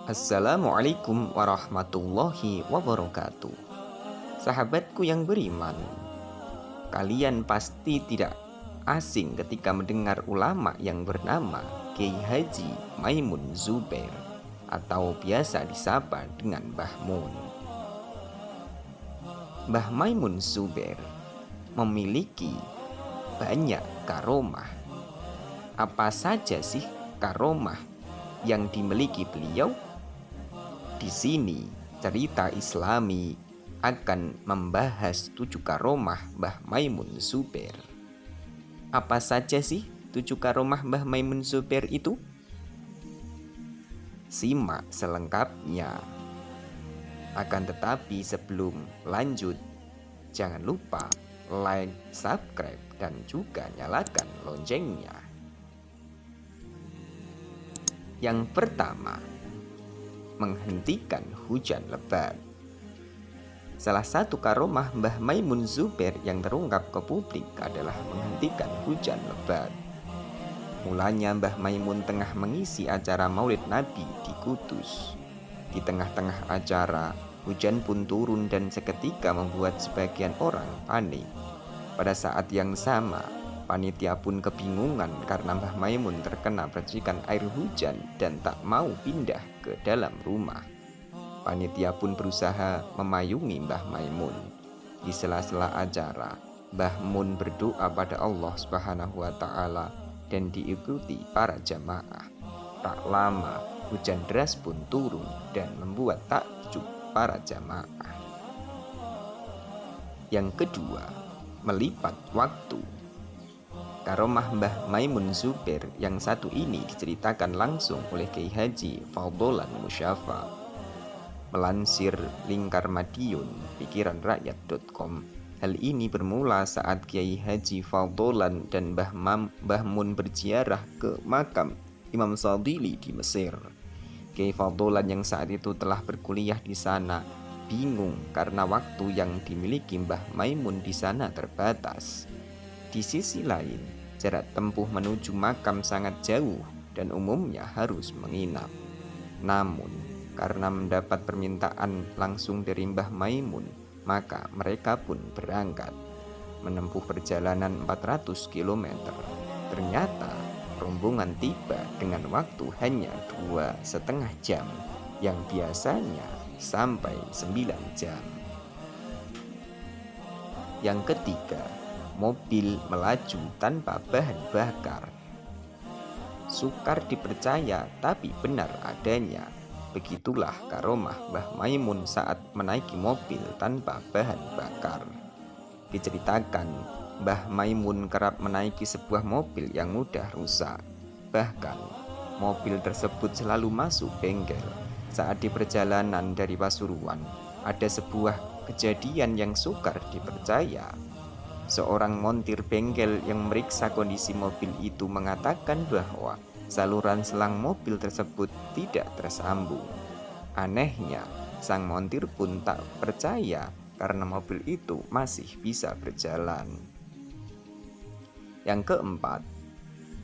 Assalamualaikum warahmatullahi wabarakatuh. Sahabatku yang beriman, kalian pasti tidak asing ketika mendengar ulama yang bernama Kiai Haji Maimun Zubair atau biasa disapa dengan Mbah Mun. Mbah Maimun Zubair memiliki banyak karomah. Apa saja sih karomah yang dimiliki beliau? Di sini cerita Islami akan membahas 7 karomah Mbah Maimun Zubair. Apa saja sih 7 karomah Mbah Maimun Zubair itu? Simak selengkapnya. Akan tetapi sebelum lanjut, jangan lupa like, subscribe, dan juga nyalakan loncengnya. Yang pertama, menghentikan hujan lebat. Salah satu karomah Mbah Maimun Zubair yang terungkap ke publik adalah menghentikan hujan lebat. Mulanya Mbah Maimun tengah mengisi acara Maulid Nabi di Kudus. Di tengah-tengah acara, hujan pun turun dan seketika membuat sebagian orang panik. Pada saat yang sama, panitia pun kebingungan karena Mbah Maimun terkena percikan air hujan dan tak mau pindah ke dalam rumah. Panitia pun berusaha memayungi Mbah Maimun. Di sela-sela acara, Mbah Mun berdoa pada Allah Subhanahu wa Ta'ala dan diikuti para jamaah. Tak lama, hujan deras pun turun dan membuat takjub para jamaah. Yang kedua, melipat waktu. Karomah Mbah Maimun Zubair yang satu ini diceritakan langsung oleh Kiai Haji Faudolan Musyafa. Melansir Lingkar Madiun, pikiranrakyat.com, hal ini bermula saat Kiai Haji Faudolan dan Mbah Mun berziarah ke makam Imam Shadhili di Mesir. Kiai Faudolan yang saat itu telah berkuliah di sana bingung karena waktu yang dimiliki Mbah Maimun di sana terbatas. Di sisi lain, jarak tempuh menuju makam sangat jauh dan umumnya harus menginap. Namun, karena mendapat permintaan langsung dari Mbah Maimun, maka mereka pun berangkat. Menempuh perjalanan 400 km. Ternyata, rombongan tiba dengan waktu hanya 2,5 jam, yang biasanya sampai 9 jam. Yang ketiga, mobil melaju tanpa bahan bakar. Sukar dipercaya tapi benar adanya. Begitulah karomah Mbah Maimun saat menaiki mobil tanpa bahan bakar. Diceritakan, Mbah Maimun kerap menaiki sebuah mobil yang mudah rusak. Bahkan, mobil tersebut selalu masuk bengkel. Saat di perjalanan dari Pasuruan, ada sebuah kejadian yang sukar dipercaya. Seorang montir bengkel yang meriksa kondisi mobil itu mengatakan bahwa saluran selang mobil tersebut tidak tersambung. Anehnya, sang montir pun tak percaya karena mobil itu masih bisa berjalan. Yang keempat,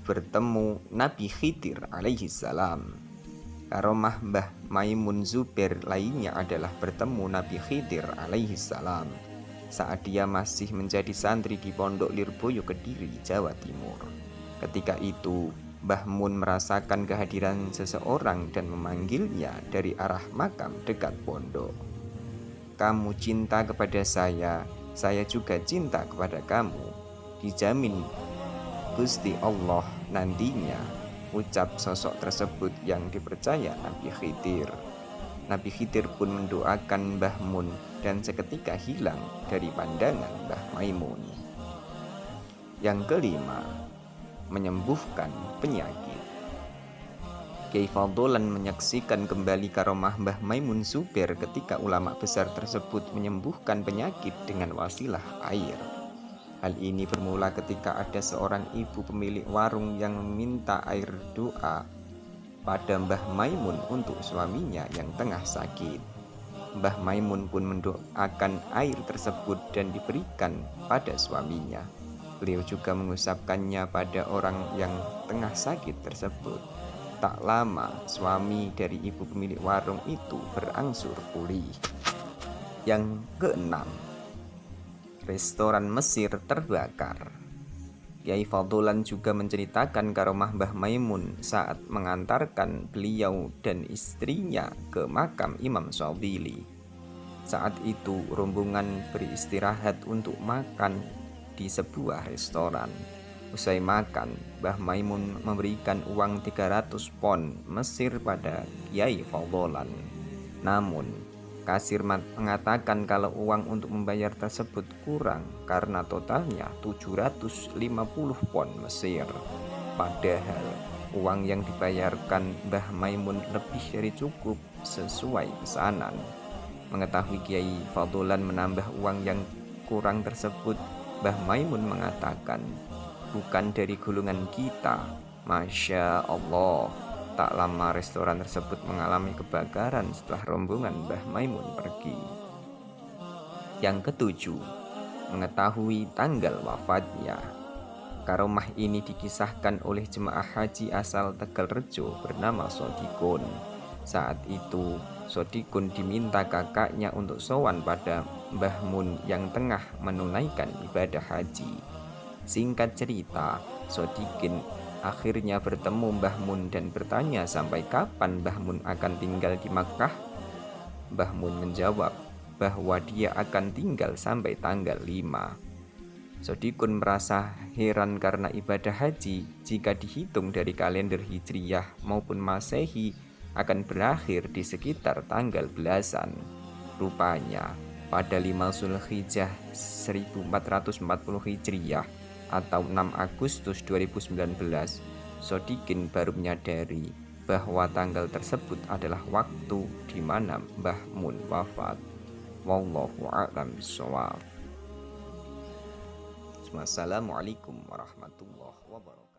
bertemu Nabi Khidir alaihi salam. Karomah Mbah Maimun Zubair lainnya adalah bertemu Nabi Khidir alaihi salam saat dia masih menjadi santri di Pondok Lirboyo Kediri, Jawa Timur. Ketika itu, Mbah Mun merasakan kehadiran seseorang dan memanggilnya dari arah makam dekat pondok. "Kamu cinta kepada saya juga cinta kepada kamu. Dijamin Gusti Allah nantinya," ucap sosok tersebut yang dipercaya Nabi Khidir. Nabi Khidir pun mendoakan Mbah Mun dan seketika hilang dari pandangan Mbah Maimun. Yang kelima, menyembuhkan penyakit. Kiai Faudolan menyaksikan kembali karomah Mbah Maimun Zubair ketika ulama besar tersebut menyembuhkan penyakit dengan wasilah air. Hal ini bermula ketika ada seorang ibu pemilik warung yang meminta air doa pada Mbah Maimun untuk suaminya yang tengah sakit. Mbah Maimun pun mendoakan air tersebut dan diberikan pada suaminya. Beliau juga mengusapkannya pada orang yang tengah sakit tersebut. Tak lama suami dari ibu pemilik warung itu berangsur pulih. Yang keenam, restoran Mesir terbakar. Kiai Fadlan juga menceritakan karomah Mbah Maimun saat mengantarkan beliau dan istrinya ke makam Imam Syadzili. Saat itu rombongan beristirahat untuk makan di sebuah restoran. Usai makan, Mbah Maimun memberikan uang 300 pon Mesir pada Kiai Fadlan. Namun, kasir mengatakan kalau uang untuk membayar tersebut kurang karena totalnya 750 pon Mesir. Padahal uang yang dibayarkan Mbah Maimun lebih dari cukup sesuai pesanan. Mengetahui Kiai Fadlan menambah uang yang kurang tersebut, Mbah Maimun mengatakan, "Bukan dari golongan kita." Masya Allah. Tak lama restoran tersebut mengalami kebakaran setelah rombongan Mbah Maimun pergi. Yang ketujuh, mengetahui tanggal wafatnya. Karomah ini dikisahkan oleh jemaah haji asal Tegalrejo bernama Sodikun. Saat itu, Sodikun diminta kakaknya untuk sowan pada Mbah Mun yang tengah menunaikan ibadah haji. Singkat cerita, Sodikin akhirnya bertemu Mbah Mun dan bertanya sampai kapan Mbah Mun akan tinggal di Makkah. Mbah Mun menjawab bahwa dia akan tinggal sampai tanggal 5. Sodikun merasa heran karena ibadah haji jika dihitung dari kalender Hijriyah maupun Masehi akan berakhir di sekitar tanggal belasan. Rupanya pada 5 Zulhijjah 1440 Hijriyah atau 6 Agustus 2019, Sodikin baru menyadari bahwa tanggal tersebut adalah waktu di mana Mbah Mun wafat. Wallahu a'lam bishawab. Wassalamualaikum warahmatullahi wabarakatuh.